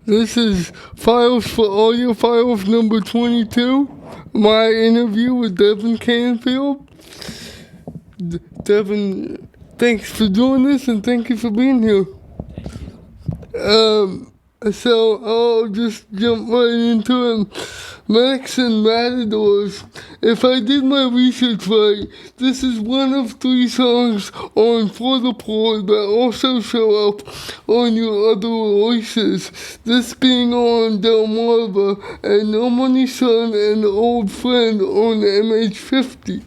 This is Files for AudioFiles number 22, my interview with Devin Canfield. Devin, thanks for doing this and thank you for being here. So I'll just jump right into it. Max and Matadors. If I did my research right, this is one of 3 songs on For the Poor that also show up on your other releases. This being on Delmarva and No Money Son and Old Friend on MH50.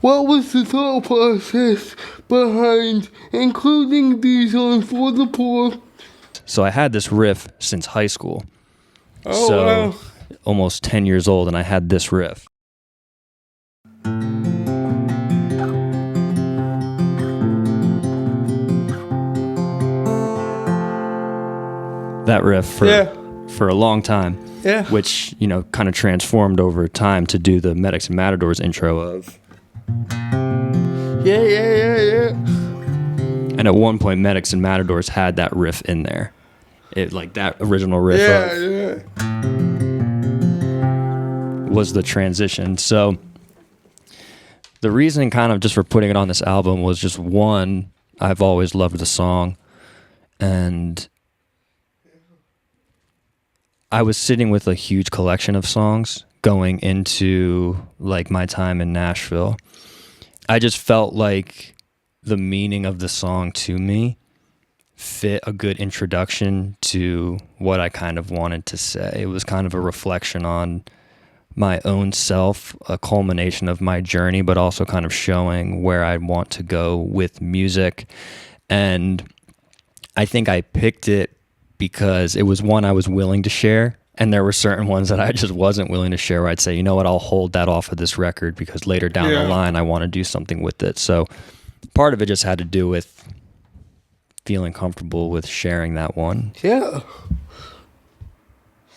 What was the thought process behind including these on For the Poor? So I had this riff since high school. Oh, so wow. Almost 10 years old, and I had this riff. That riff for a long time, which, kind of transformed over time to do the Medics and Matadors intro of. Yeah. And at one point, Medics and Matadors had that riff in there. It like that original riff was the transition. So the reason kind of just for putting it on this album was just one, I've always loved the song, and I was sitting with a huge collection of songs going into like my time in Nashville. I just felt like the meaning of the song to me fit a good introduction to what I kind of wanted to say. It was kind of a reflection on my own self, a culmination of my journey, but also kind of showing where I want to go with music. And I think I picked it because it was one I was willing to share. And there were certain ones that I just wasn't willing to share where I'd say, you know what, I'll hold that off of this record because later down the line, I want to do something with it. So part of it just had to do with feeling comfortable with sharing that one. Yeah.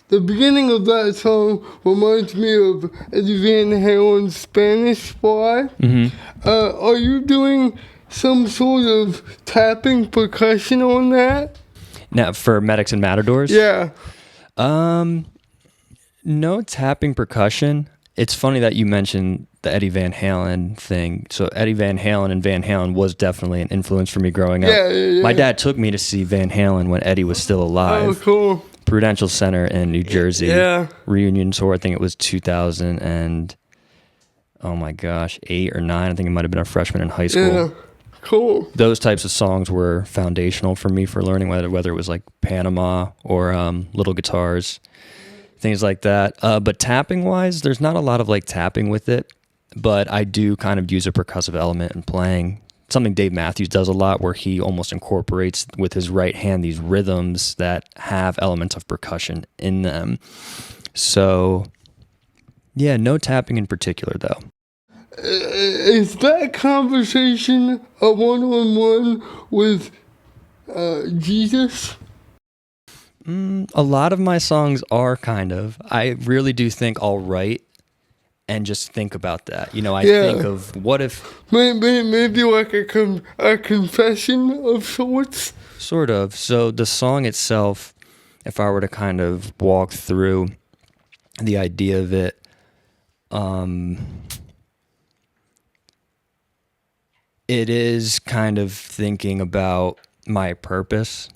The beginning of that song reminds me of Eddie Van Halen's Spanish Fly. Mm-hmm. Are you doing some sort of tapping percussion on that? Now, for Medics and Matadors? Yeah. No tapping percussion. It's funny that you mentioned the Eddie Van Halen thing. So Eddie Van Halen and Van Halen was definitely an influence for me growing up. Yeah. My dad took me to see Van Halen when Eddie was still alive. Oh, cool. Prudential Center in New Jersey. Yeah. Reunion tour. I think it was 2000 and, oh my gosh, 8 or 9. I think it might have been a freshman in high school. Yeah. Cool. Those types of songs were foundational for me for learning, whether it was like Panama or Little Guitars, things like that. But tapping wise, there's not a lot of like tapping with it, but I do kind of use a percussive element in playing. Something Dave Matthews does a lot where he almost incorporates with his right hand these rhythms that have elements of percussion in them. So yeah, no tapping in particular though. Is that conversation a one-on-one with Jesus? A lot of my songs are kind of. I really do think I'll write and just think about that. I think of what if... Maybe like a confession of sorts? Sort of. So the song itself, if I were to kind of walk through the idea of it, it is kind of thinking about my purpose.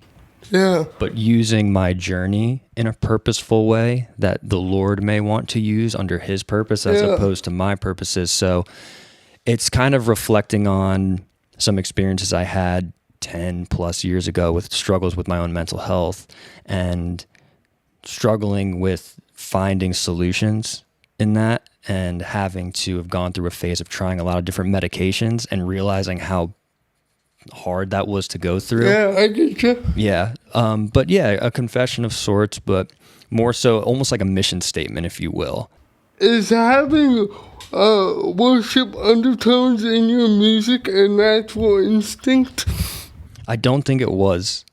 Yeah. But using my journey in a purposeful way that the Lord may want to use under his purpose as opposed to my purposes. So it's kind of reflecting on some experiences I had 10 plus years ago with struggles with my own mental health and struggling with finding solutions in that and having to have gone through a phase of trying a lot of different medications and realizing how hard that was to go through. Yeah, I get you. Yeah. But yeah, a confession of sorts, but more so almost like a mission statement, if you will. Is having worship undertones in your music a natural instinct? I don't think it was.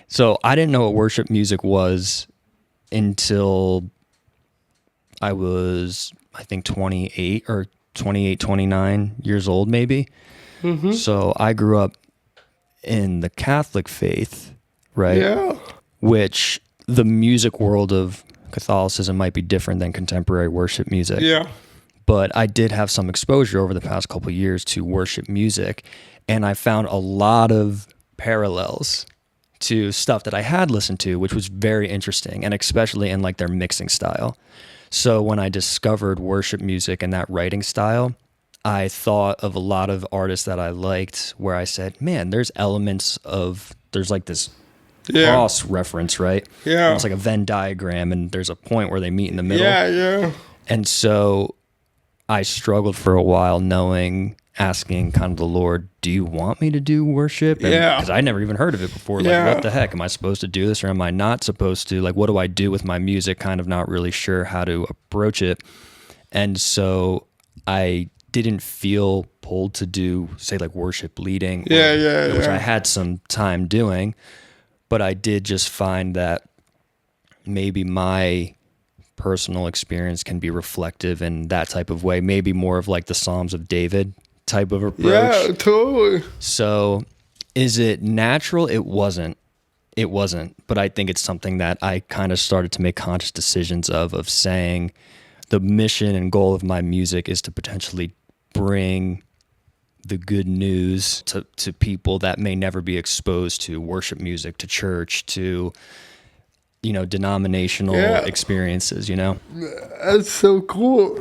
So I didn't know what worship music was until I was, I think, 28, 29 years old, maybe. Mm-hmm. So I grew up in the Catholic faith, right? Yeah. Which the music world of Catholicism might be different than contemporary worship music. Yeah. But I did have some exposure over the past couple of years to worship music, and I found a lot of parallels to stuff that I had listened to, which was very interesting, and especially in like their mixing style. So when I discovered worship music and that writing style, I thought of a lot of artists that I liked where I said, man, there's like this cross reference, right? Yeah. Almost like a Venn diagram, and there's a point where they meet in the middle. Yeah. And so I struggled for a while asking kind of the Lord, do you want me to do worship? Because I never even heard of it before. Like, what the heck? Am I supposed to do this or am I not supposed to? Like, what do I do with my music? Kind of not really sure how to approach it. And so I didn't feel pulled to do, say, like worship leading. Which I had some time doing. But I did just find that maybe my personal experience can be reflective in that type of way. Maybe more of like the Psalms of David type of approach. Yeah, totally. So is it natural? It wasn't. But I think it's something that I kind of started to make conscious decisions of saying the mission and goal of my music is to potentially bring the good news to people that may never be exposed to worship music, to church, to, denominational experiences, That's so cool.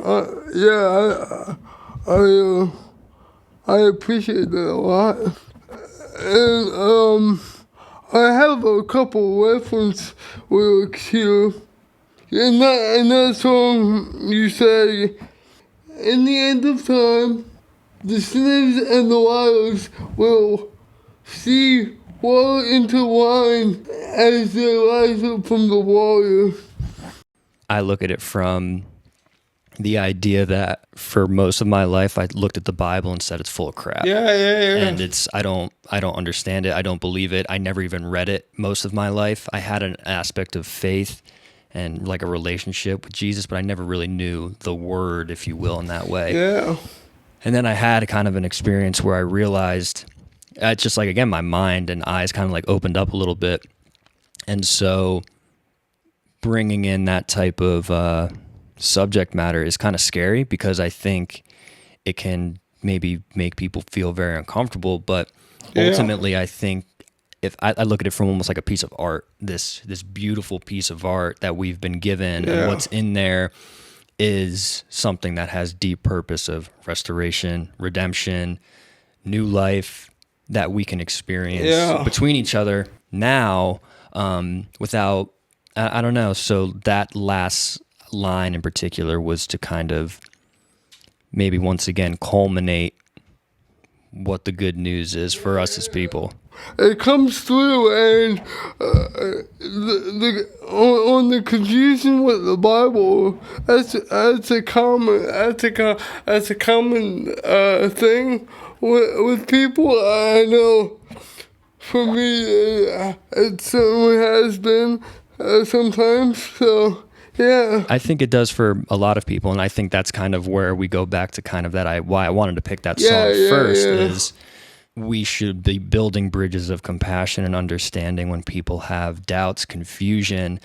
I appreciate that a lot. And I have a couple reference lyrics here. In that song, you say, in the end of time, the sinners and the liars will see water into wine as they rise up from the water. I look at it from the idea that for most of my life, I looked at the Bible and said it's full of crap. Yeah. And I don't understand it. I don't believe it. I never even read it most of my life. I had an aspect of faith and like a relationship with Jesus, but I never really knew the word, if you will, in that way. Yeah. And then I had kind of an experience where I realized it's just like, again, my mind and eyes kind of like opened up a little bit. And so bringing in that type of subject matter is kind of scary because I think it can maybe make people feel very uncomfortable. But ultimately, I think if I look at it from almost like a piece of art, this beautiful piece of art that we've been given, and what's in there is something that has deep purpose of restoration, redemption, new life that we can experience between each other now without, I don't know. So that last line in particular was to kind of maybe once again culminate what the good news is for us as people. It comes through, and on the confusion with the Bible, that's a common thing with people. I know for me, it certainly has been sometimes. So. Yeah, I think it does for a lot of people, and I think that's kind of where we go back to kind of that. Why I wanted to pick that song first is we should be building bridges of compassion and understanding when people have doubts, confusion.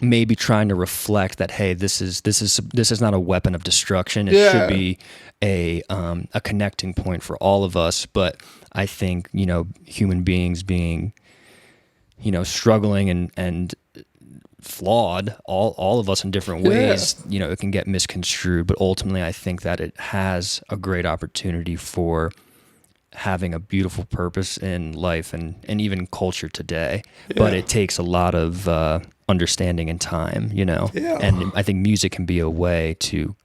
Maybe trying to reflect that, hey, this is not a weapon of destruction. It should be a connecting point for all of us. But I think human beings being struggling and flawed, all of us in different ways, it can get misconstrued, but ultimately I think that it has a great opportunity for having a beautiful purpose in life and even culture today. But it takes a lot of understanding and time, and I think music can be a way to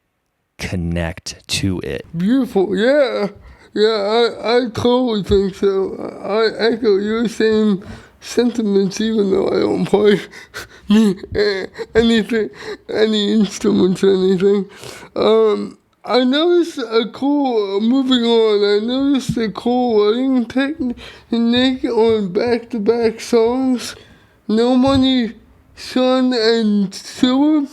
connect to it. Beautiful. I totally think so. I echo your same sentiments, even though I don't play any instruments or anything. I noticed a cool writing technique on back-to-back songs. No Money, Son, and Silver,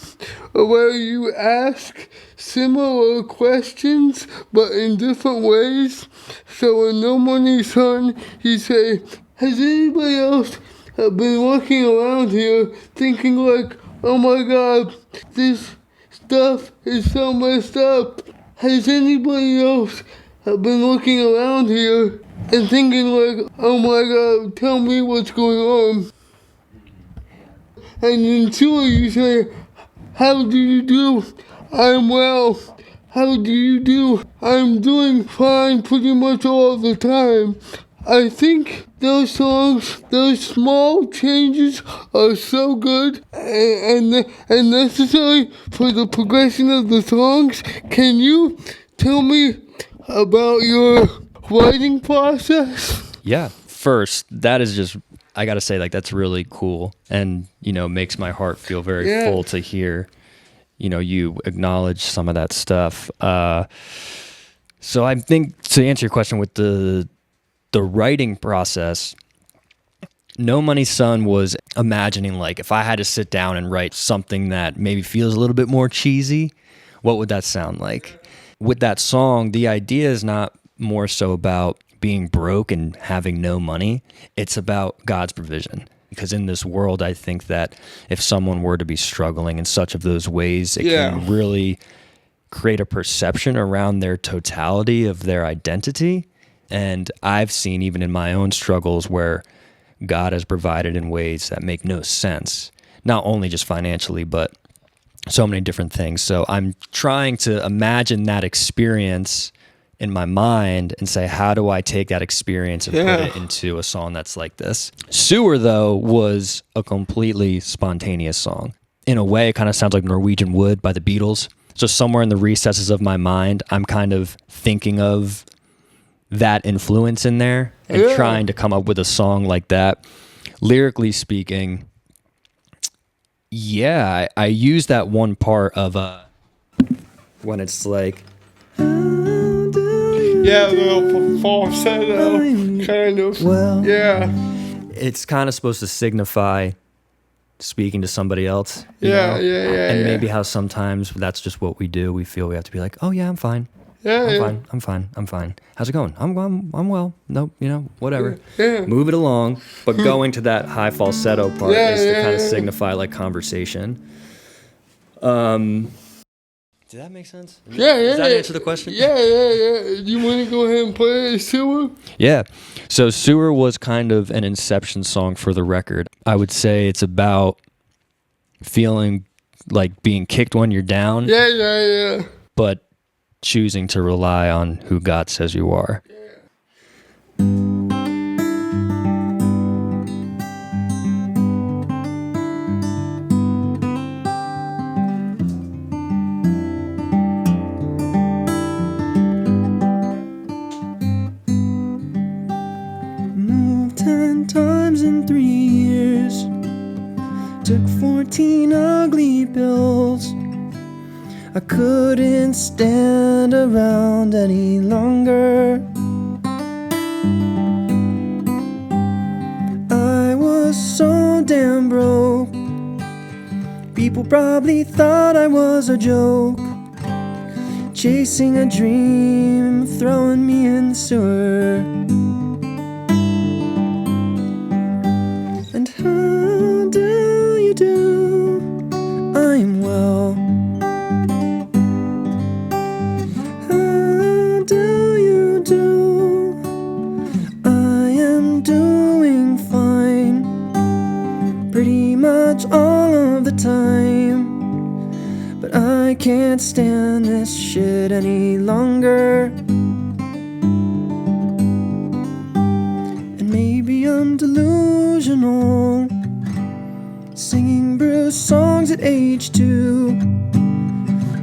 where you ask similar questions, but in different ways. So in No Money, Son, you say, has anybody else have been walking around here thinking like, oh my god, this stuff is so messed up. Has anybody else been looking around here and thinking like, oh my god, tell me what's going on? And then Sue, you say, how do you do? I'm well. How do you do? I'm doing fine pretty much all the time. I think those songs, those small changes are so good and necessary for the progression of the songs. Can you tell me about your writing process? Yeah. First, that is just, I gotta say, like, that's really cool and, makes my heart feel very full to hear, you acknowledge some of that stuff. So I think, to answer your question with the writing process, No Money Son was imagining, like, if I had to sit down and write something that maybe feels a little bit more cheesy, what would that sound like? With that song, the idea is not more so about being broke and having no money. It's about God's provision. Because in this world, I think that if someone were to be struggling in such of those ways, it can really create a perception around their totality of their identity. And I've seen, even in my own struggles, where God has provided in ways that make no sense, not only just financially, but so many different things. So I'm trying to imagine that experience in my mind and say, how do I take that experience and put it into a song that's like this? Sewer, though, was a completely spontaneous song. In a way, it kind of sounds like Norwegian Wood by the Beatles. So somewhere in the recesses of my mind, I'm kind of thinking of that influence in there and trying to come up with a song like that. Lyrically speaking, I use that one part of when it's like, the falsetto kind of. It's kind of supposed to signify speaking to somebody else. And maybe how sometimes that's just what we do. We feel we have to be like, oh yeah, I'm fine. I'm fine. How's it going? I'm well. Nope, whatever. Move it along. But going to that high falsetto part is to kind of signify like conversation. Did that make sense? Does that answer the question? You want to go ahead and play Sewer? Yeah. So Sewer was kind of an inception song for the record. I would say it's about feeling like being kicked when you're down. But choosing to rely on who God says you are. Moved 10 times in 3 years. Took 14 ugly pills. I couldn't stand around any longer. I was so damn broke. People probably thought I was a joke. Chasing a dream, throwing me in the sewer. And how do you do? I'm well. All of the time, but I can't stand this shit any longer. And maybe I'm delusional, singing Bruce songs at age 2.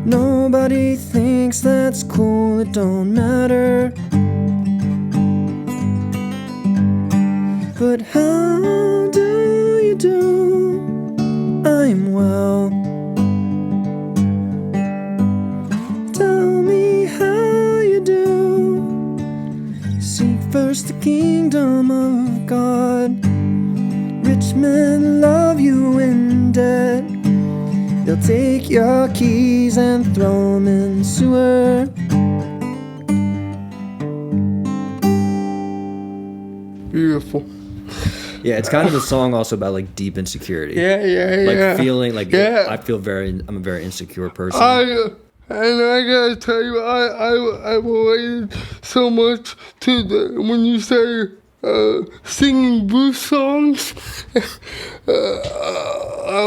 Nobody thinks that's cool, it don't matter. But how do you do? I'm well. Tell me how you do. Seek first the kingdom of God. Rich men love you in debt. They'll take your keys and throw them in the sewer. Beautiful. Yeah, it's kind of a song also about like deep insecurity. Yeah. Feeling like Yeah. I'm a very insecure person. And I gotta tell you, I related so much to when you say singing Bruce songs. I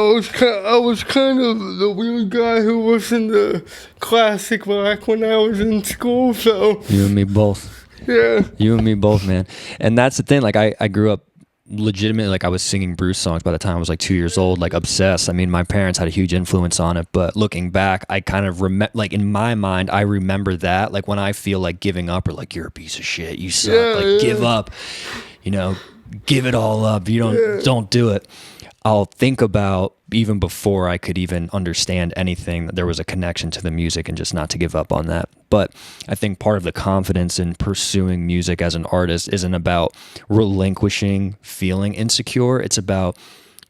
was kind of the weird guy who listened to classic rock when I was in school. So You and me both. yeah. You and me both, man. And that's the thing. Like I grew up legitimately, like I was singing Bruce songs by the time I was like 2 years old, like obsessed. I mean, my parents had a huge influence on it, but looking back, I kind of like in my mind, I remember that, like when I feel like giving up or like you're a piece of shit, you suck, give up, give it all up. You don't do it. I'll think about even before I could even understand anything that there was a connection to the music and just not to give up on that. But I think part of the confidence in pursuing music as an artist isn't about relinquishing feeling insecure. It's about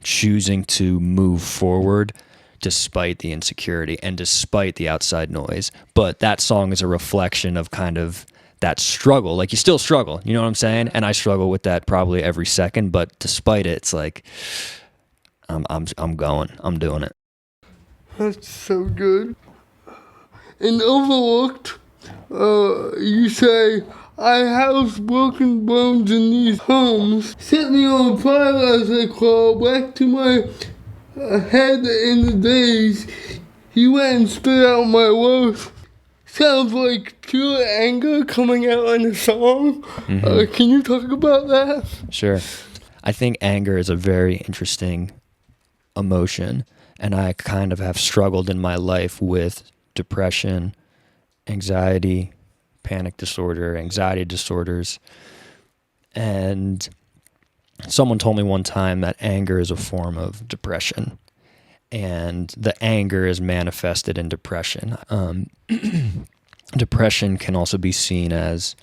choosing to move forward despite the insecurity and despite the outside noise. But that song is a reflection of kind of that struggle. Like you still struggle, you know what I'm saying? And I struggle with that probably every second, but despite it, it's like I'm going. I'm doing it. That's so good. In Overlooked, you say, I house broken bones in these homes. Set me on fire as I crawl back to my head in the days. He went and spit out my worth. Sounds like pure anger coming out in the song. Mm-hmm. Can you talk about that? Sure. I think anger is a very interesting emotion, and I kind of have struggled in my life with depression, anxiety, panic disorder, anxiety disorders. And someone told me one time that anger is a form of depression, and the anger is manifested in depression. Depression can also be seen as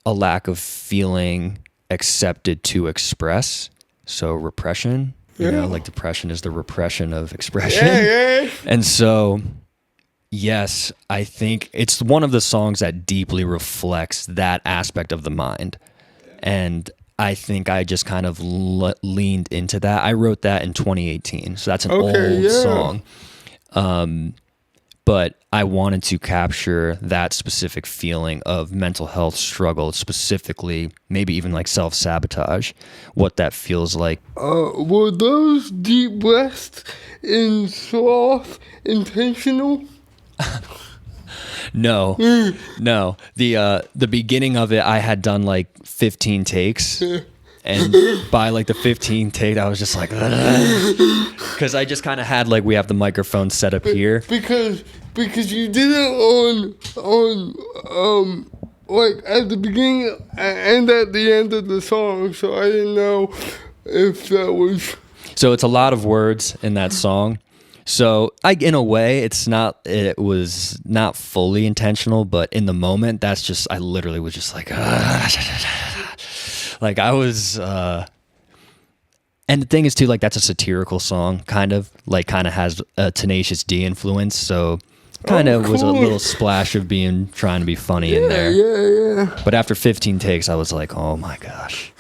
a lack of feeling accepted to express. So repression, like depression is the repression of expression. Yeah. And so, yes, I think it's one of the songs that deeply reflects that aspect of the mind. And I think I just kind of leaned into that. I wrote that in 2018, so that's an old song. But I wanted to capture that specific feeling of mental health struggle, specifically maybe even like self-sabotage, what that feels like. Were those deep breaths in sloth intentional? No. The beginning of it, I had done like 15 takes. And by like the 15th take, I was just like, because I just kind of had like, we have the microphone set up here. Because you did it on like at the beginning and at the end of the song, so I didn't know if that was. So it's a lot of words in that song. So in a way, it was not fully intentional, but in the moment, I literally was just like, like I was, and the thing is too, like that's a satirical song, kind of has a Tenacious D influence. So kind of was a little splash of trying to be funny in there. Yeah. But after 15 takes, I was like, oh my gosh.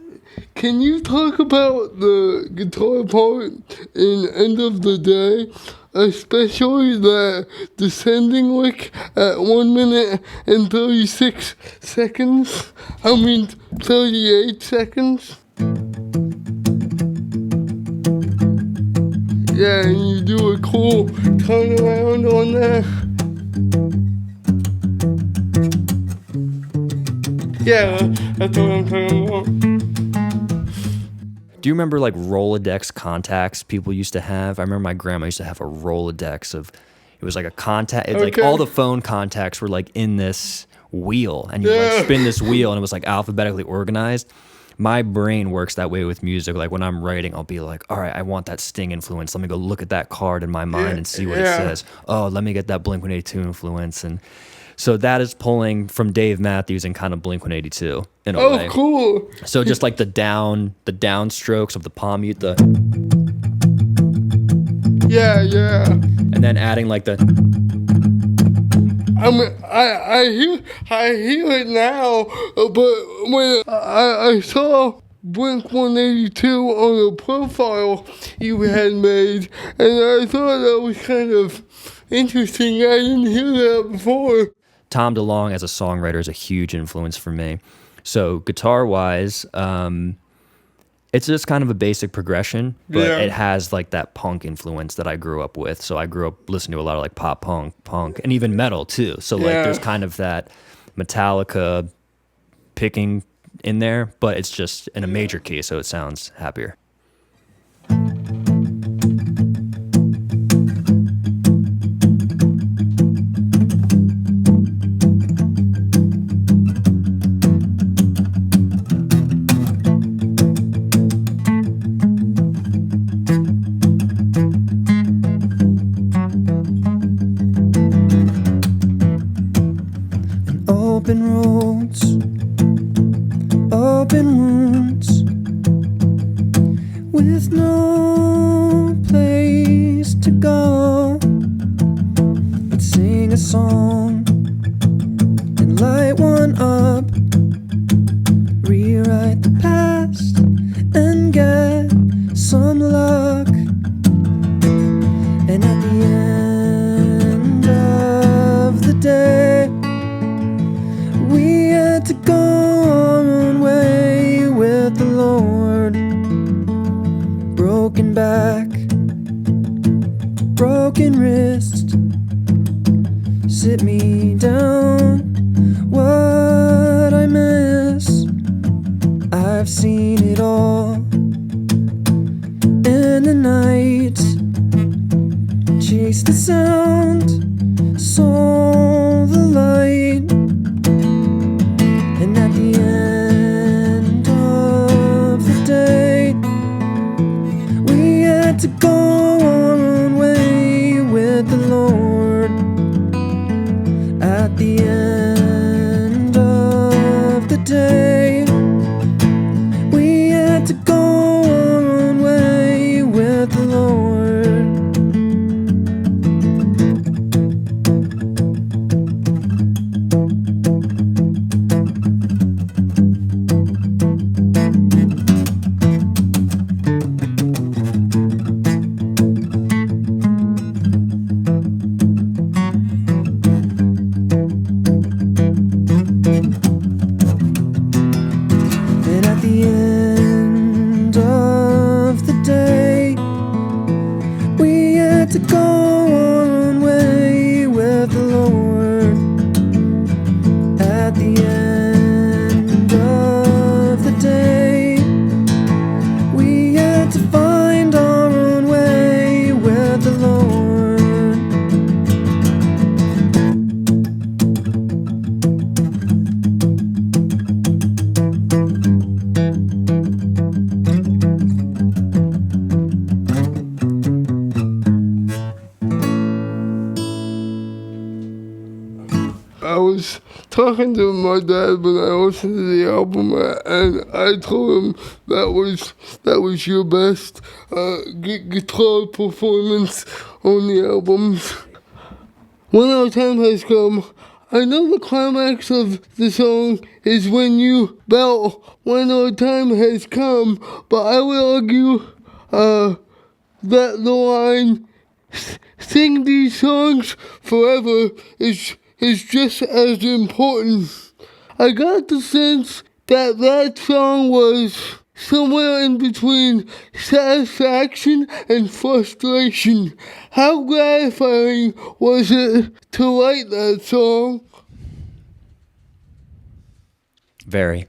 Can you talk about the guitar part in End of the Day, especially the descending lick at 1 minute and 36 seconds? 38 seconds? Yeah, and you do a cool turnaround on that. Yeah, that's what I'm talking about. Do you remember like Rolodex contacts people used to have? I remember my grandma used to have a Rolodex of, it was like a contact, like all the phone contacts were like in this wheel, and you like spin this wheel and it was like alphabetically organized. My brain works that way with music. Like when I'm writing, I'll be like, all right, I want that Sting influence. Let me go look at that card in my mind and see what it says. Oh, let me get that Blink-182 influence. And so that is pulling from Dave Matthews and kind of Blink-182 in a way. Oh, cool. So just like the down strokes of the palm mute, Yeah. and then adding like the. I hear it now, but when I saw Blink-182 on a profile you had made, and I thought that was kind of interesting. I didn't hear that before. Tom DeLonge as a songwriter is a huge influence for me. So guitar-wise, it's just kind of a basic progression, but it has like that punk influence that I grew up with. So I grew up listening to a lot of like pop punk, and even metal too. So like there's kind of that Metallica picking in there, but it's just in a major key, so it sounds happier. Open roads, open wounds, with no place to go but sing a song and light one up, rewrite the past and get some luck. And at the end of the day, we had to go our own way with the Lord. Broken back, broken wrist, sit me down, what I miss. I've seen it all in the night, chase the sound, saw the light. And at the end of the day, we had to go our own way with the Lord. At the end of the day, we had to go our own way with the Lord. And at the end of the day, we had to go our own way with the Lord. At the end of the day, we had to find our own way with the Lord. I was talking to my dad when I listened to the album, and I told him that was your best guitar performance on the albums. When Our Time Has Come, I know the climax of the song is when you belt When Our Time Has Come, but I would argue that the line sing these songs forever is just as important. I got the sense that song was somewhere in between satisfaction and frustration. How gratifying was it to write that song? Very.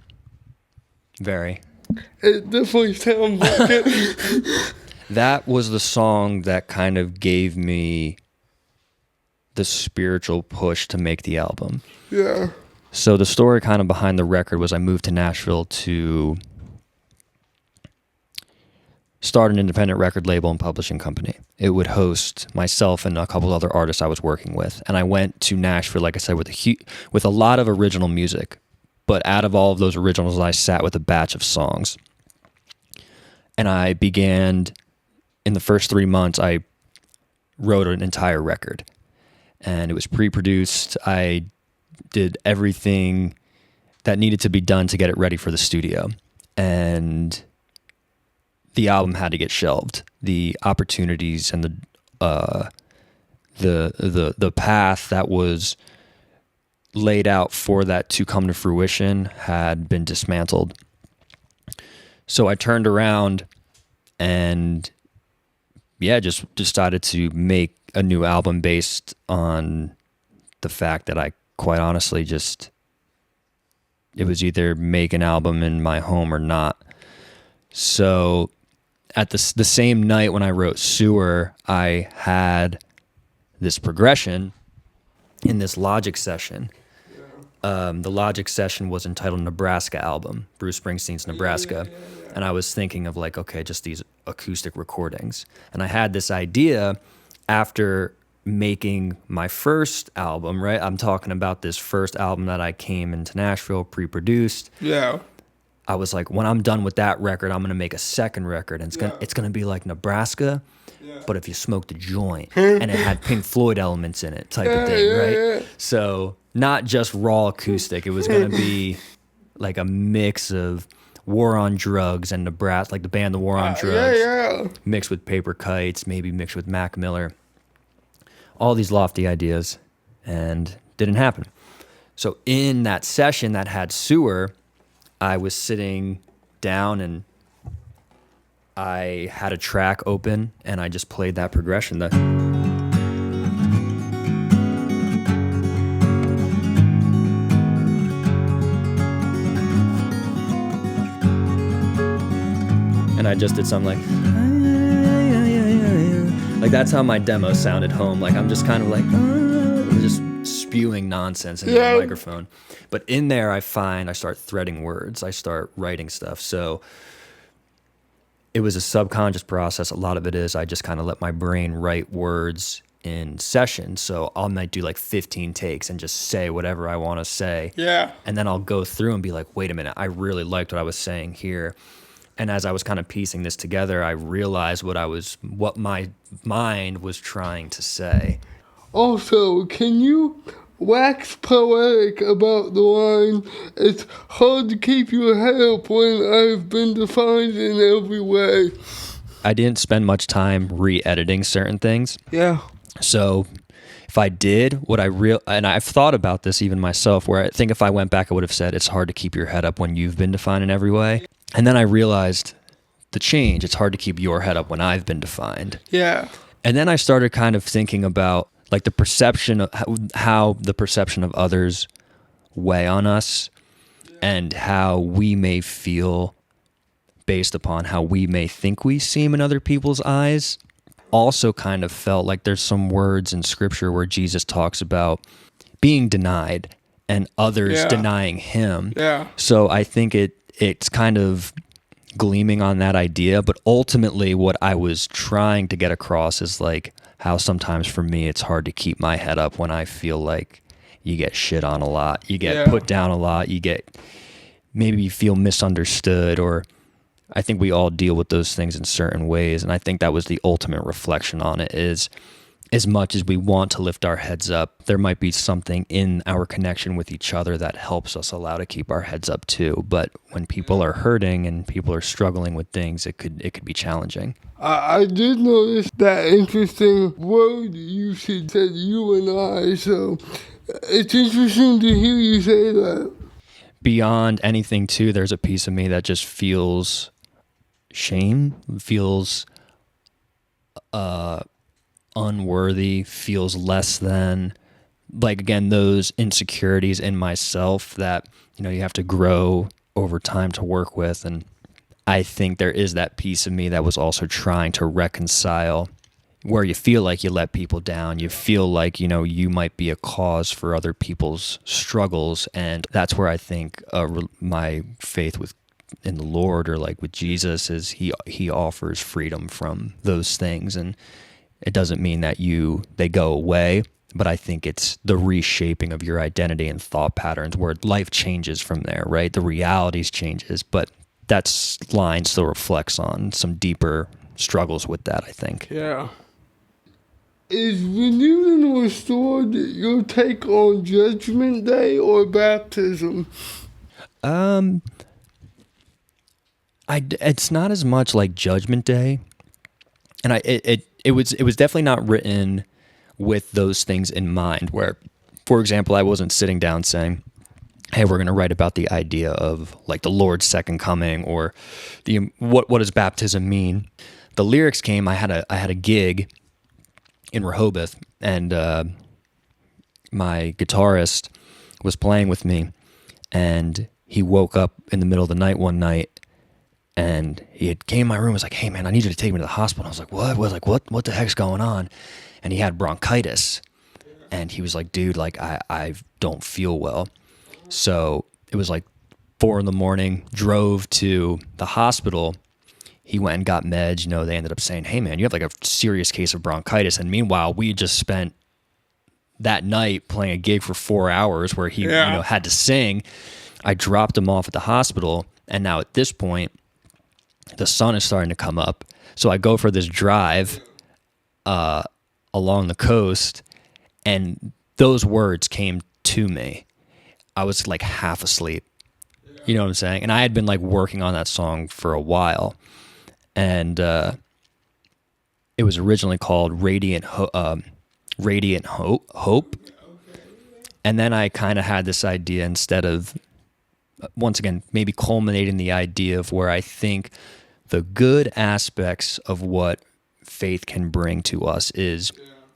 Very. It definitely sounds like it. That was the song that kind of gave me the spiritual push to make the album. Yeah. So the story kind of behind the record was I moved to Nashville to start an independent record label and publishing company. It would host myself and a couple other artists I was working with. And I went to Nashville, like I said, with a lot of original music. But out of all of those originals, I sat with a batch of songs. And I began, in the first 3 months, I wrote an entire record. And it was pre-produced. I did everything that needed to be done to get it ready for the studio. and the album had to get shelved. The opportunities and the path that was laid out for that to come to fruition had been dismantled. So I turned around and just decided to make a new album based on the fact that I quite honestly it was either make an album in my home or not. So at the same night when I wrote Sewer, I had this progression in this Logic session. The Logic session was entitled Nebraska Album, Bruce Springsteen's Nebraska. And I was thinking of like, okay, just these acoustic recordings. And I had this idea after making my first album, right? I'm talking about this first album that I came into Nashville, pre-produced. Yeah. I was like, when I'm done with that record, I'm gonna make a second record, and it's gonna be like Nebraska, but if you smoked a joint, and it had Pink Floyd elements in it, type of thing, right? Yeah. So not just raw acoustic. It was gonna be like a mix of War on Drugs and Nebraska, like the band The War on Drugs, mixed with Paper Kites, maybe mixed with Mac Miller. All these lofty ideas, and didn't happen. So in that session that had Sewer, I was sitting down and I had a track open and I just played that progression. And I just did something like that's how my demo sounded home. Like I'm just kind of like just spewing nonsense into the microphone. But in there I start threading words. I start writing stuff. So it was a subconscious process. A lot of it is I just kind of let my brain write words in session. So I might do like 15 takes and just say whatever I want to say. Yeah. And then I'll go through and be like, wait a minute, I really liked what I was saying here. And as I was kind of piecing this together, I realized what my mind was trying to say. Also, can you wax poetic about the line, "It's hard to keep your head up when I've been defined in every way"? I didn't spend much time re-editing certain things. Yeah. So if I did, and I've thought about this even myself, where I think if I went back, I would have said, it's hard to keep your head up when you've been defined in every way. And then I realized the change. It's hard to keep your head up when I've been defined. Yeah. And then I started kind of thinking about like the perception of how the perception of others weigh on us and how we may feel based upon how we may think we seem in other people's eyes. Also kind of felt like there's some words in scripture where Jesus talks about being denied and others denying him. Yeah. So I think it's kind of gleaming on that idea, but ultimately what I was trying to get across is like how sometimes for me it's hard to keep my head up when I feel like you get shit on a lot, you get put down a lot, maybe you feel misunderstood, or I think we all deal with those things in certain ways. And I think that was the ultimate reflection on it, is as much as we want to lift our heads up, there might be something in our connection with each other that helps us allow to keep our heads up too. But when people are hurting and people are struggling with things, it could be challenging. I did notice that interesting word usage, said you and I, so it's interesting to hear you say that. Beyond anything too, there's a piece of me that just feels shame, feels unworthy, feels less than, like, again, those insecurities in myself that, you have to grow over time to work with. And I think there is that piece of me that was also trying to reconcile where you feel like you let people down, you feel like, you might be a cause for other people's struggles. And that's where I think my faith in the Lord, or like with Jesus, is he offers freedom from those things. And it doesn't mean that they go away, but I think it's the reshaping of your identity and thought patterns where life changes from there, right? The realities changes, but that line still reflects on some deeper struggles with that, I think. Yeah. Is renewed and restored your take on Judgment Day or baptism? It's not as much like Judgment Day, and it was definitely not written with those things in mind. Where, for example, I wasn't sitting down saying, "Hey, we're going to write about the idea of like the Lord's second coming or the what does baptism mean." The lyrics came. I had a gig in Rehoboth, and my guitarist was playing with me, and he woke up in the middle of the night one night, and he had came in my room and was like, "Hey man, I need you to take me to the hospital." I was like, "What?" What the heck's going on? And he had bronchitis, and he was like, "Dude, like I don't feel well." So it was like 4 a.m, drove to the hospital. He went and got meds. They ended up saying, "Hey man, you have like a serious case of bronchitis." And meanwhile, we just spent that night playing a gig for 4 hours where he had to sing. I dropped him off at the hospital, and now at this point, the sun is starting to come up. So I go for this drive along the coast, and those words came to me. I was like half asleep. You know what I'm saying? And I had been like working on that song for a while. And it was originally called Radiant Hope. And then I kind of had this idea, instead of, once again, maybe culminating the idea of where I think the good aspects of what faith can bring to us is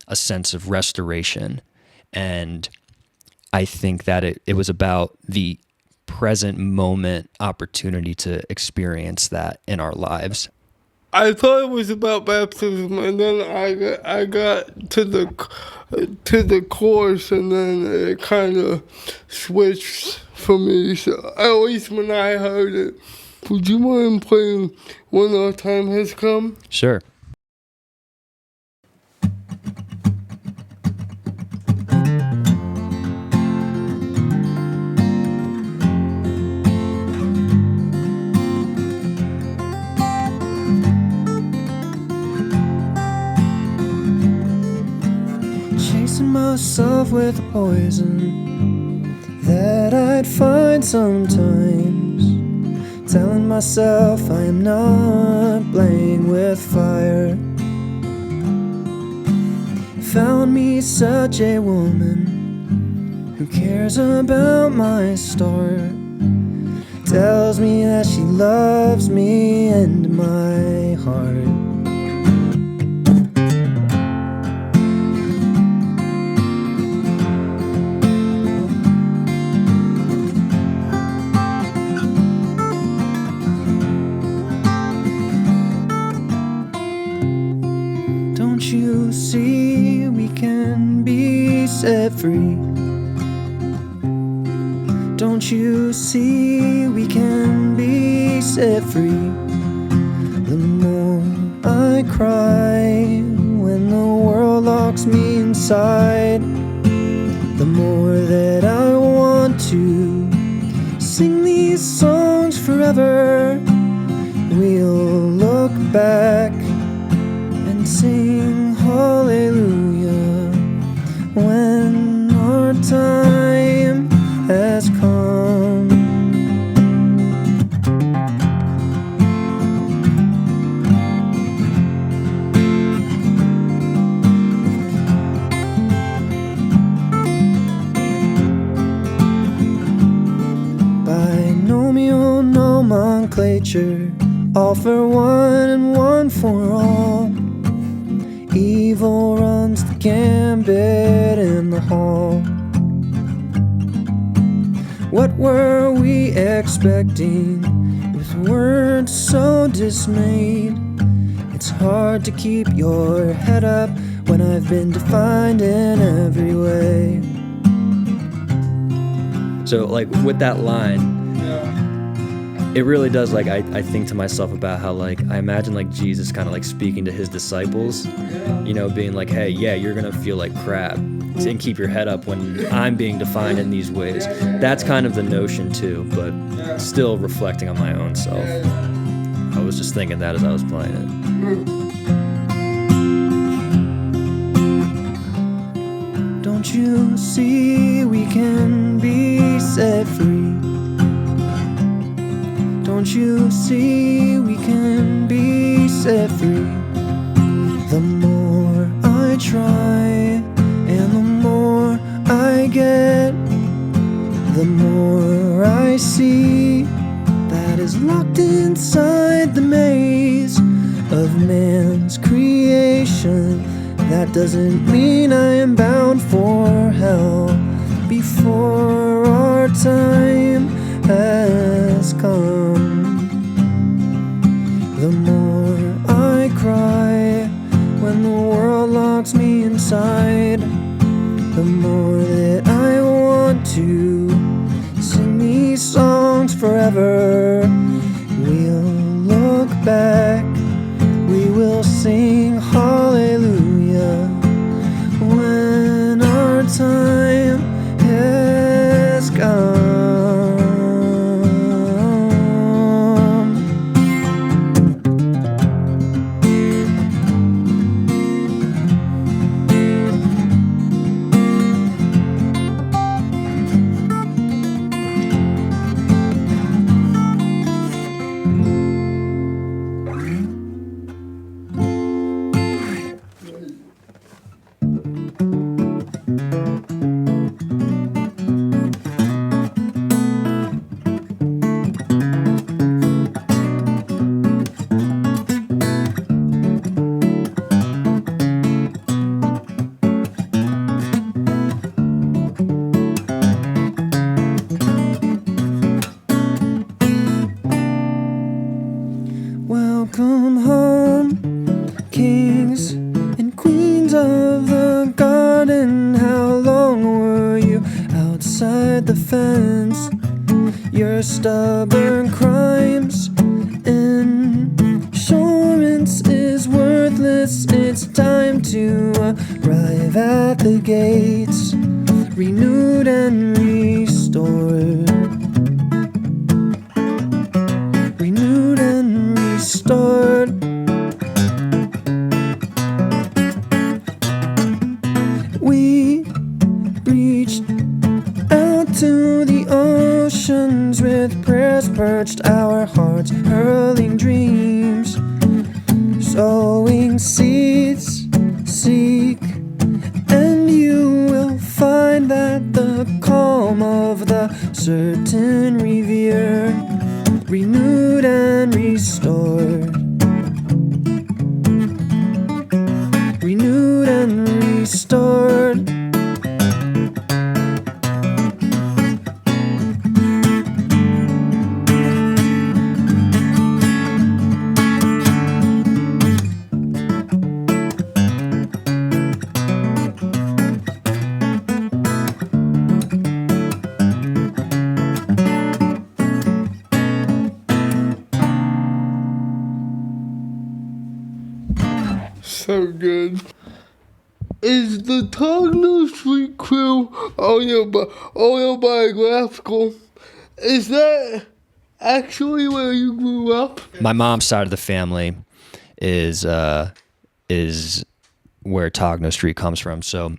a sense of restoration. And I think that it was about the present moment opportunity to experience that in our lives. I thought it was about baptism, and then I got to the chorus, and then it kind of switched for me. So at least when I heard it, would you mind playing "When Our Time Has Come"? Sure. Myself with poison that I'd find sometimes, telling myself I am not playing with fire. Found me such a woman who cares about my star, tells me that she loves me and my heart. You see, we can be set free. Don't you see, we can be set free. The more I cry when the world locks me inside, the more that I want to sing these songs forever. We'll look back and sing hallelujah when our time has come. Binomial nomenclature, all for one and one for all. Evil runs the gambit in the hall. What were we expecting with words so dismayed? It's hard to keep your head up when I've been defined in every way. So like with that line, it really does, like, I think to myself about how, like, I imagine, like, Jesus kind of, like, speaking to his disciples, being like, hey, yeah, you're going to feel like crap, and keep your head up when I'm being defined in these ways. That's kind of the notion, too, but still reflecting on my own self. I was just thinking that as I was playing it. Don't you see we can be set free? Don't you see we can be set free? The more I try and the more I get, the more I see that is locked inside the maze of man's creation. That doesn't mean I am bound for hell before our time has come. The more I cry when the world locks me inside, the more that I want to sing these songs forever. We'll look back, we will sing hallelujah when our time has come. Welcome home, kings and queens of the garden. How long were you outside the fence? Your stubborn crimes, insurance is worthless. It's time to arrive at the gates, renewed and restored. Renewed and restored. We reached out to the oceans with prayers perched, our hearts hurling dreams, sowing seeds. Seek and you will find that the calm of the certain revere, renewed and restored. Renewed and restored. So good. Is the Togno Street Crew autobiographical? Is that actually where you grew up? My mom's side of the family is where Togno Street comes from. So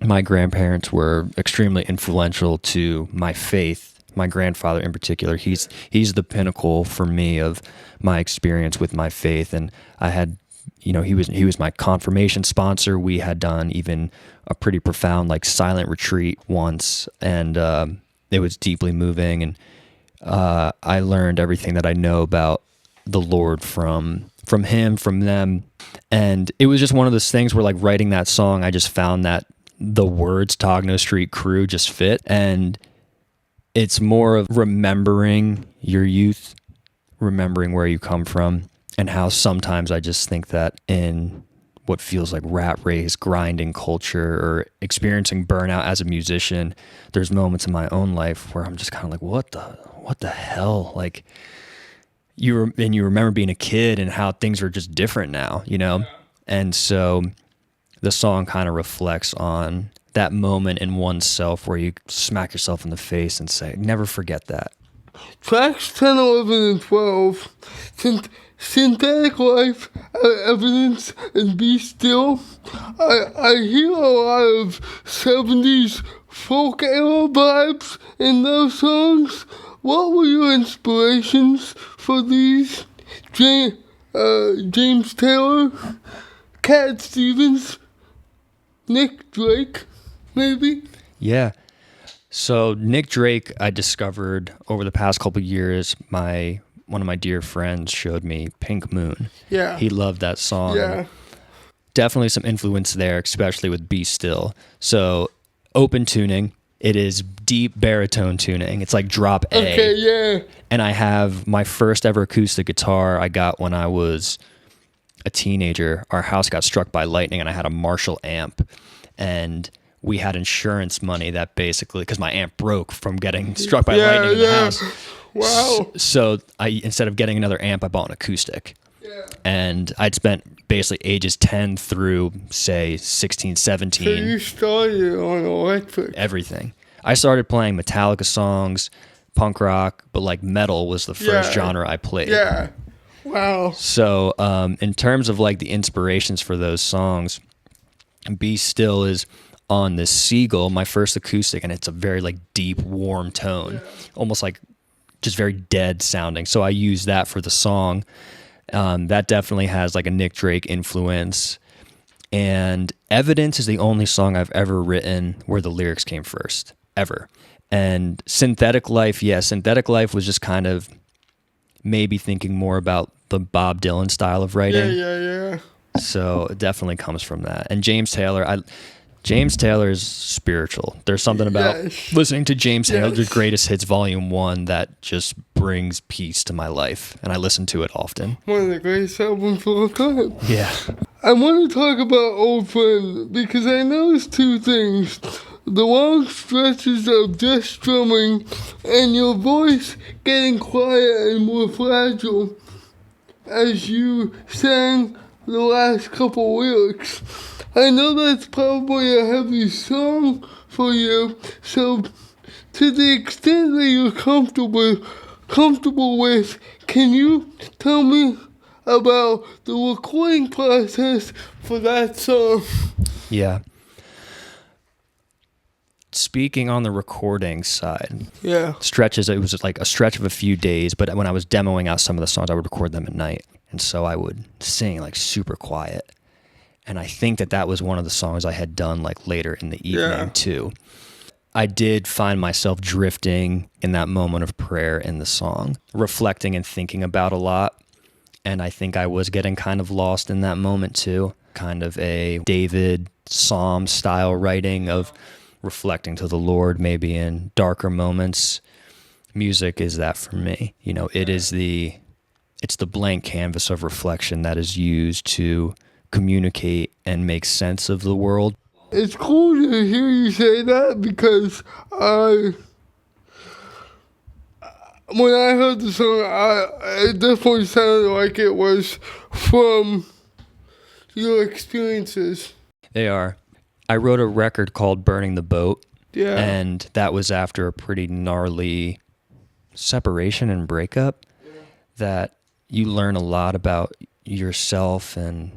my grandparents were extremely influential to my faith. My grandfather in particular, he's the pinnacle for me of my experience with my faith. And I had, he was my confirmation sponsor. We had done even a pretty profound silent retreat once, and it was deeply moving. And I learned everything that I know about the Lord from him, from them. And it was just one of those things where writing that song, I just found that the words Togno Street Crew just fit. And it's more of remembering your youth, remembering where you come from, and how sometimes I just think that in what feels like rat race, grinding culture, or experiencing burnout as a musician, there's moments in my own life where I'm just kind of what the hell? You remember being a kid and how things are just different now, Yeah. And so the song kind of reflects on that moment in oneself where you smack yourself in the face and say, never forget that. Tracks 10, 11, and 12, Synthetic Life, Evidence, and Be Still. I hear a lot of 70s folk era vibes in those songs, what were your inspirations for these? James Taylor, Cat Stevens, Nick Drake, maybe? Yeah. So Nick Drake, I discovered over the past couple of years. One of my dear friends showed me Pink Moon. Yeah. He loved that song. Yeah. Definitely some influence there, especially with Be Still. So open tuning. It is deep baritone tuning. It's like drop A. Okay, yeah. And I have my first ever acoustic guitar I got when I was a teenager. Our house got struck by lightning and I had a Marshall amp. And we had insurance money that basically, because my amp broke from getting struck by lightning in the house. Wow. So instead of getting another amp, I bought an acoustic. Yeah. And I'd spent basically ages 10 through, say, 16, 17. So you started on electric. Everything. I started playing Metallica songs, punk rock, but like metal was the first genre I played. Yeah. Wow. So in terms of like the inspirations for those songs, Be Still is on this Seagull, my first acoustic, and it's a very like deep, warm tone, almost like just very dead sounding. So I use that for the song. That definitely has like a Nick Drake influence. And Evidence is the only song I've ever written where the lyrics came first, ever. And Synthetic Life was just kind of maybe thinking more about the Bob Dylan style of writing. Yeah. So it definitely comes from that. And James Taylor is spiritual. There's something about listening to James Taylor's Greatest Hits Volume 1 that just brings peace to my life, and I listen to it often. One of the greatest albums of all time. Yeah. I want to talk about Old Friend because I noticed two things. The long stretches of just drumming and your voice getting quiet and more fragile as you sang the last couple lyrics. I know that's probably a heavy song for you, so to the extent that you're comfortable with, can you tell me about the recording process for that song? Yeah. Speaking on the recording side, stretches, it was like a stretch of a few days, but when I was demoing out some of the songs, I would record them at night. And so I would sing like super quiet. And I think that was one of the songs I had done like later in the evening too. I did find myself drifting in that moment of prayer in the song, reflecting and thinking about a lot. And I think I was getting kind of lost in that moment too. Kind of a David Psalm style writing of reflecting to the Lord, maybe in darker moments. Music is that for me. You know, it's the blank canvas of reflection that is used to communicate and make sense of the world. It's cool to hear you say that because when I heard the song, it definitely sounded like it was from your experiences. They are. I wrote a record called Burning the Boat. Yeah. And that was after a pretty gnarly separation and breakup that you learn a lot about yourself and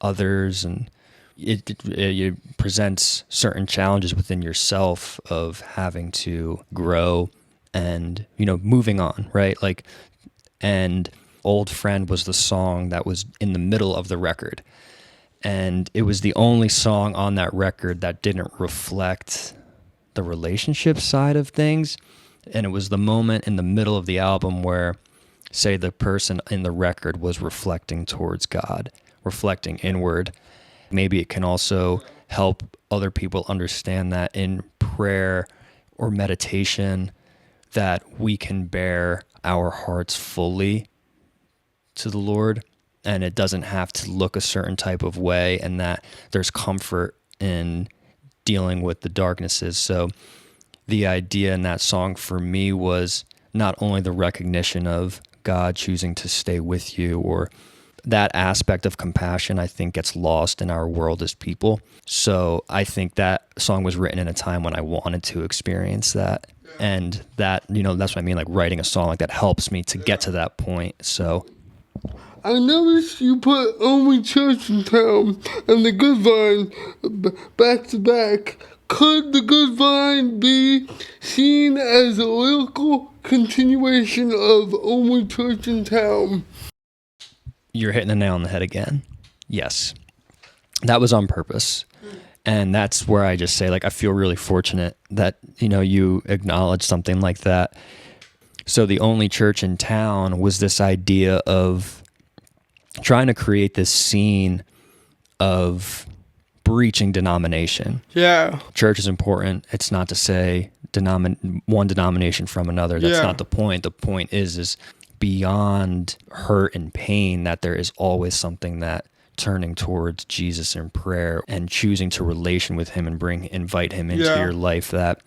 others, and it presents certain challenges within yourself of having to grow and, you know, moving on, right? Like, and Old Friend was the song that was in the middle of the record. And it was the only song on that record that didn't reflect the relationship side of things. And it was the moment in the middle of the album where, say, the person in the record was reflecting towards God, reflecting inward. Maybe it can also help other people understand that in prayer or meditation, that we can bear our hearts fully to the Lord, and it doesn't have to look a certain type of way, and that there's comfort in dealing with the darknesses. So the idea in that song for me was not only the recognition of God choosing to stay with you, or that aspect of compassion, I think, gets lost in our world as people. So I think that song was written in a time when I wanted to experience that. And that, you know, that's what I mean, like writing a song like that helps me to get to that point. So I noticed you put Only Church in Town and The Good Vine back to back. Could The Good Vine be seen as a lyrical continuation of Only Church in Town. You're hitting the nail on the head again. Yes. That was on purpose. And that's where I just say, like, I feel really fortunate that, you know, you acknowledge something like that. So the Only Church in Town was this idea of trying to create this scene of breaching denomination. Yeah. Church is important. It's not to say one denomination from another. That's not the point. The point is beyond hurt and pain, that there is always something that turning towards Jesus in prayer and choosing to relation with him and invite him into your life, that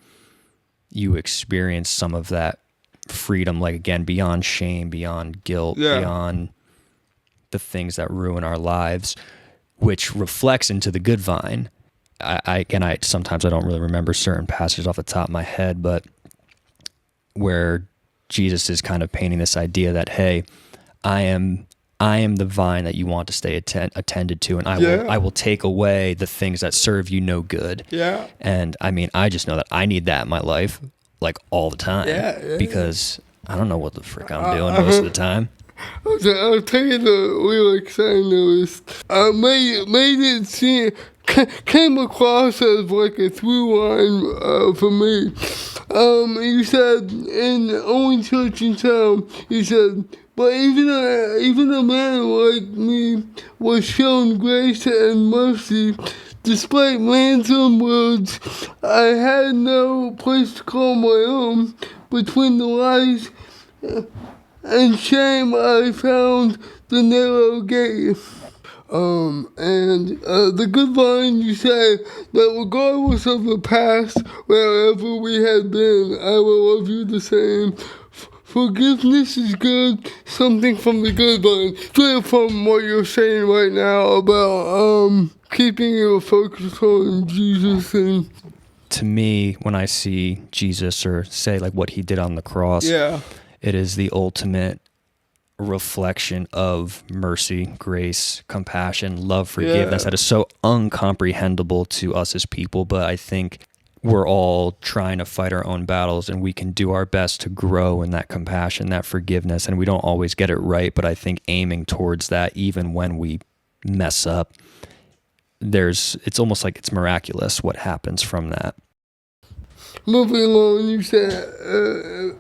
you experience some of that freedom, like, again, beyond shame, beyond guilt, beyond the things that ruin our lives, which reflects into the good vine. I sometimes I don't really remember certain passages off the top of my head, but where Jesus is kind of painting this idea that, hey, I am the vine that you want to stay attended to, and I will take away the things that serve you no good. Yeah. And I mean, I just know that I need that in my life, like, all the time. Because I don't know what the frick I'm doing most of the time. I'll tell you the lyrics I noticed. I made it seem, came across as like a through line for me. You said in the Only Church in Town, you said, but even a man like me was shown grace and mercy. Despite ransom words, I had no place to call my own. Between the lies and shame, I found the narrow gate. And the good vine, you say that regardless of the past, wherever we had been, I will love you the same. Forgiveness is good, something from the good vine. Clear from what you're saying right now about keeping your focus on Jesus. And to me, when I see Jesus, or say like what he did on the cross, it is the ultimate reflection of mercy, grace, compassion, love, forgiveness that is so uncomprehendable to us as people. But I think we're all trying to fight our own battles, and we can do our best to grow in that compassion, that forgiveness, and we don't always get it right. But I think aiming towards that, even when we mess up, it's almost like it's miraculous what happens from that. Moving along, you said,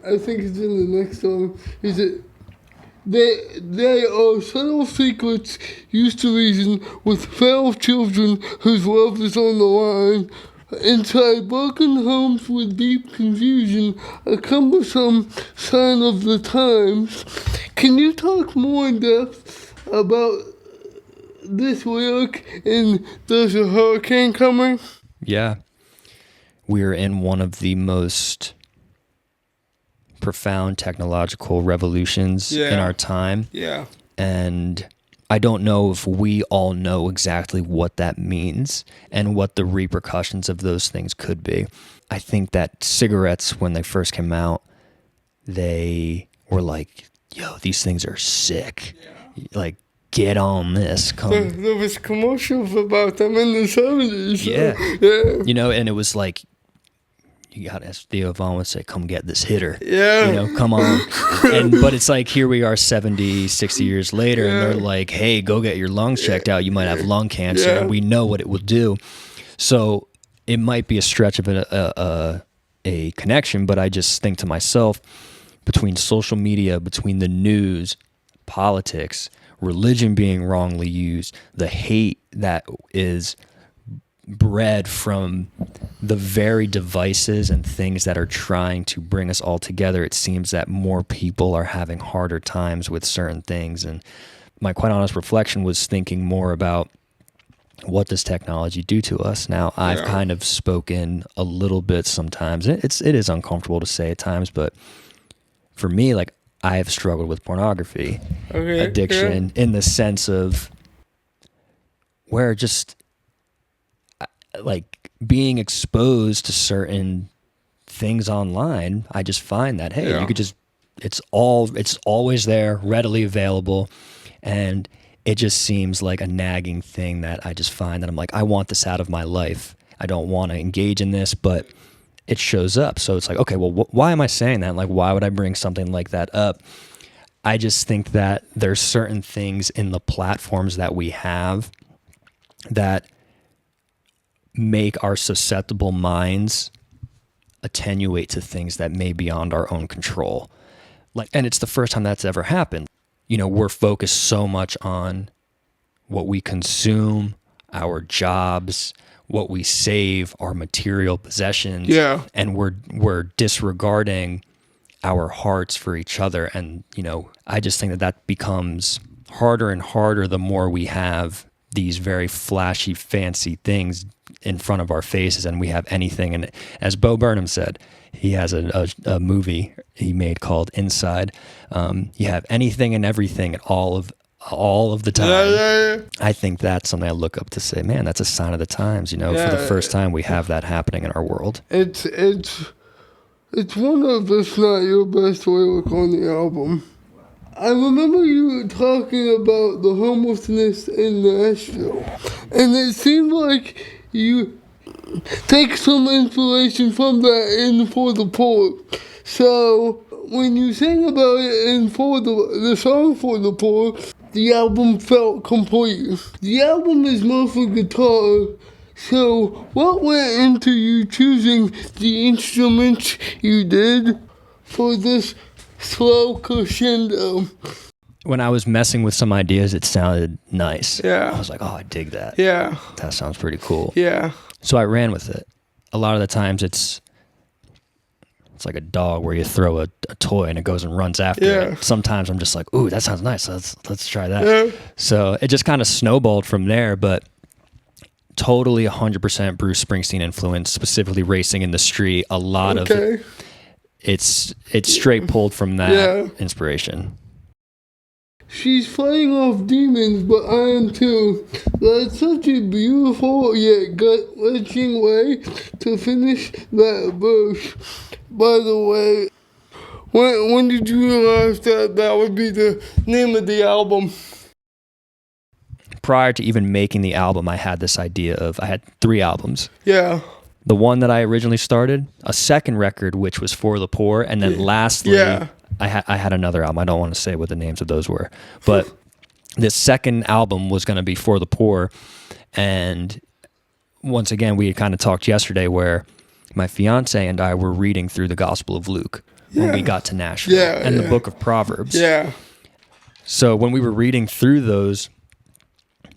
I think it's in the next song, you said, they are subtle secrets used to reason with feral children whose love is on the line. Inside broken homes with deep confusion, a cumbersome sign of the times. Can you talk more in depth about this lyric in There's a Hurricane Coming? Yeah. We're in one of the most profound technological revolutions in our time. Yeah. And I don't know if we all know exactly what that means and what the repercussions of those things could be. I think that cigarettes, when they first came out, they were like, yo, these things are sick. Like, get on this. There was commercials about them in the 70s. Yeah. You know, and it was like, you got to ask Theo Vaughn would say, come get this hitter. Yeah. You know, come on. But it's like, here we are 70, 60 years later, and they're like, hey, go get your lungs checked out. You might have lung cancer. And we know what it will do. So it might be a stretch of a connection, but I just think to myself, between social media, between the news, politics, religion being wrongly used, the hate that is bred from the very devices and things that are trying to bring us all together, it seems that more people are having harder times with certain things. And my quite honest reflection was thinking more about, what does technology do to us? Now, I've kind of spoken a little bit sometimes. It is uncomfortable to say at times, but for me, like, I have struggled with pornography addiction in the sense of where just like being exposed to certain things online, I just find that, hey, you could just, it's always there, readily available. And it just seems like a nagging thing that I just find that I'm like, I want this out of my life. I don't want to engage in this, but it shows up. So it's like, okay, well, why am I saying that? Like, why would I bring something like that up? I just think that there's certain things in the platforms that we have that make our susceptible minds attenuate to things that may be beyond our own control. Like, and it's the first time that's ever happened. You know, we're focused so much on what we consume, our jobs, what we save, our material possessions. Yeah. And we're disregarding our hearts for each other. And, you know, I just think that becomes harder and harder the more we have these very flashy, fancy things in front of our faces, and we have anything. And as Bo Burnham said, he has a movie he made called Inside. You have anything and everything all of the time. Yeah. I think that's something I look up to say, man, that's a sign of the times. You know, for the first time we have that happening in our world. It's one of, if not your best lyric on the album. I remember you talking about the homelessness in Nashville, and it seemed like you take some inspiration from that in For the Poor. So when you sang about it in the song For the Poor, the album felt complete. The album is mostly guitar, so what went into you choosing the instruments you did for this slow crescendo? When I was messing with some ideas, it sounded nice. Yeah. I was like, oh, I dig that. Yeah. That sounds pretty cool. Yeah. So I ran with it. A lot of the times it's like a dog where you throw a toy and it goes and runs after it. Sometimes I'm just like, ooh, that sounds nice. Let's try that. Yeah. So it just kind of snowballed from there, but totally 100% Bruce Springsteen influence, specifically Racing in the Street. A lot of it. It's straight pulled from that inspiration. She's fighting off demons, but I am too. That's such a beautiful yet gut-wrenching way to finish that verse. By the way, when did you realize that would be the name of the album? Prior to even making the album, I had this idea of, I had 3 albums. Yeah. The one that I originally started, a second record, which was For the Poor, and then lastly, I had another album. I don't want to say what the names of those were, but this second album was going to be For the Poor. And once again, we had kind of talked yesterday where my fiance and I were reading through the Gospel of Luke when we got to Nashville and the book of Proverbs. Yeah. So when we were reading through those,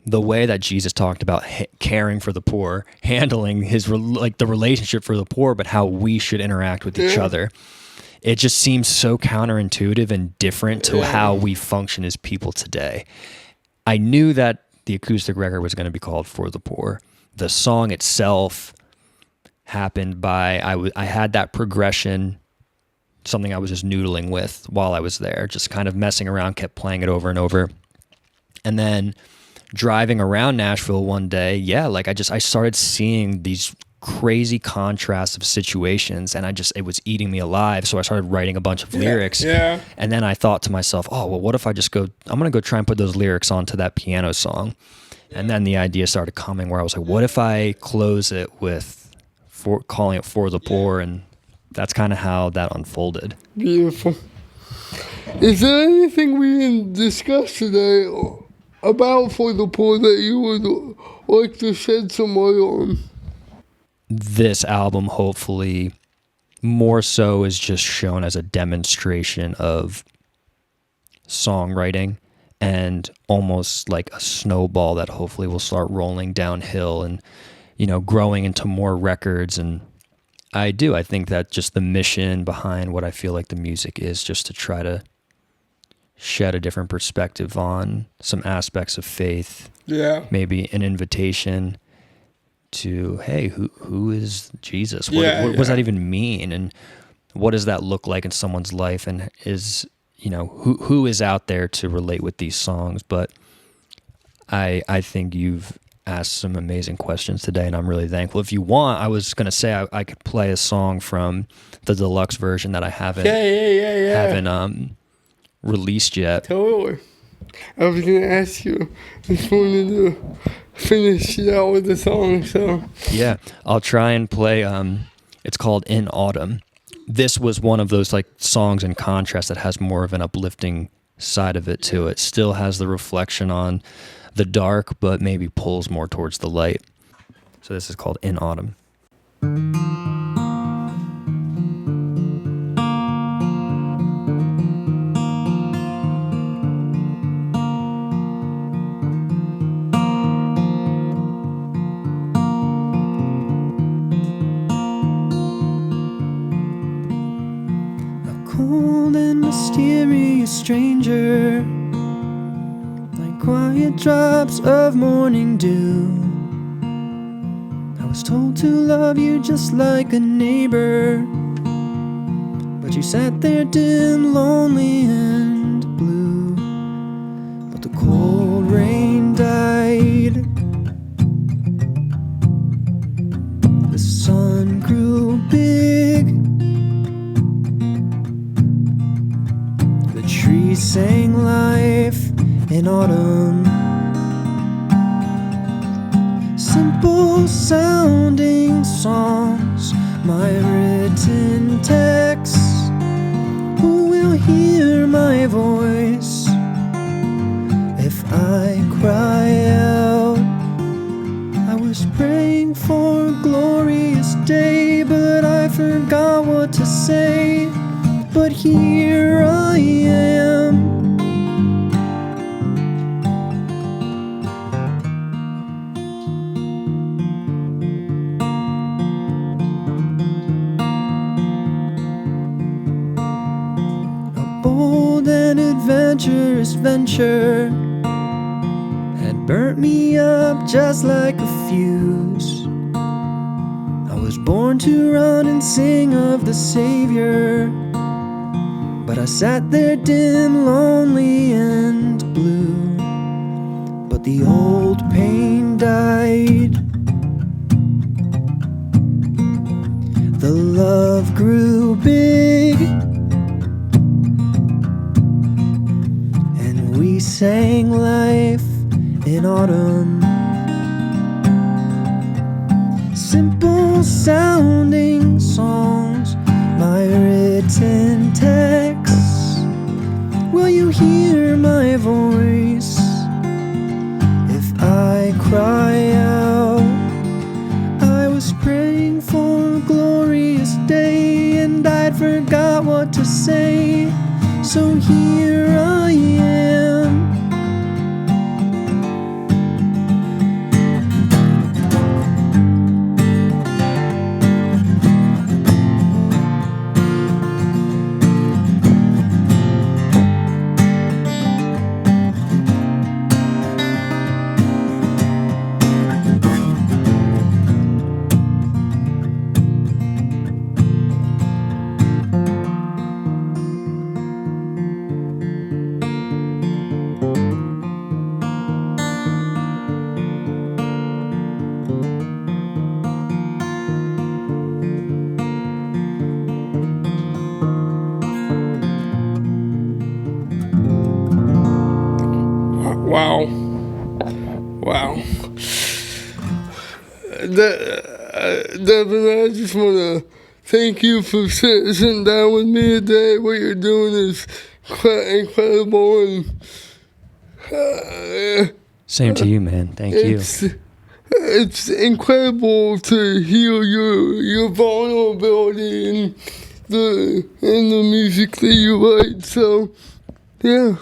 the way that Jesus talked about caring for the poor, handling the relationship for the poor, but how we should interact with each other. It just seems so counterintuitive and different to how we function as people today. I knew that the acoustic record was going to be called For the Poor. The song itself happened by, I had that progression, something I was just noodling with while I was there, just kind of messing around, kept playing it over and over. And then driving around Nashville one day, I started seeing these crazy contrasts of situations, and it was eating me alive. So I started writing a bunch of lyrics. Yeah. And then I thought to myself, oh, well, what if I'm going to go try and put those lyrics onto that piano song. And then the idea started coming where I was like, what if I close it with calling it For the Poor? And that's kind of how that unfolded. Beautiful. Is there anything we didn't discuss today about For the Poor that you would like to shed some light on? This album, hopefully, more so is just shown as a demonstration of songwriting and almost like a snowball that hopefully will start rolling downhill and, growing into more records. And I think that just the mission behind what I feel like the music is just to try to shed a different perspective on some aspects of faith. Yeah. Maybe an invitation to, hey, who is Jesus? What does that even mean? And what does that look like in someone's life? And who is out there to relate with these songs? But I think you've asked some amazing questions today, and I'm really thankful. If you want, I was going to say I could play a song from the deluxe version that I haven't released yet. Totally. I was going to ask you if you wanted to finish it out with the song. So yeah, I'll try and play. It's called In Autumn. This was one of those like songs in contrast that has more of an uplifting side of it to it. Still has the reflection on the dark, but maybe pulls more towards the light. So this is called In Autumn. Cold and mysterious stranger, like quiet drops of morning dew. I was told to love you just like a neighbor, but you sat there dim, lonely and blue. But the cold rain died, the sun grew big, trees sang life in autumn. Simple sounding songs, my written texts. Who will hear my voice if I cry out? I was praying for a glorious day, but I forgot what to say. But here I am. A bold and adventurous venture had burnt me up just like a fuse. I was born to run and sing of the Savior, but I sat there dim, lonely and blue. But the old pain died, the love grew big, and we sang life in autumn. Simple sounding songs, my written texts. Will you hear my voice if I cry out? I was praying for a glorious day, and I'd forgot what to say. So here I am. Wow. Devin, I just want to thank you for sitting down with me today. What you're doing is quite incredible. And Same to you, man. Thank you. It's incredible to hear your vulnerability in the music that you write. So, yeah.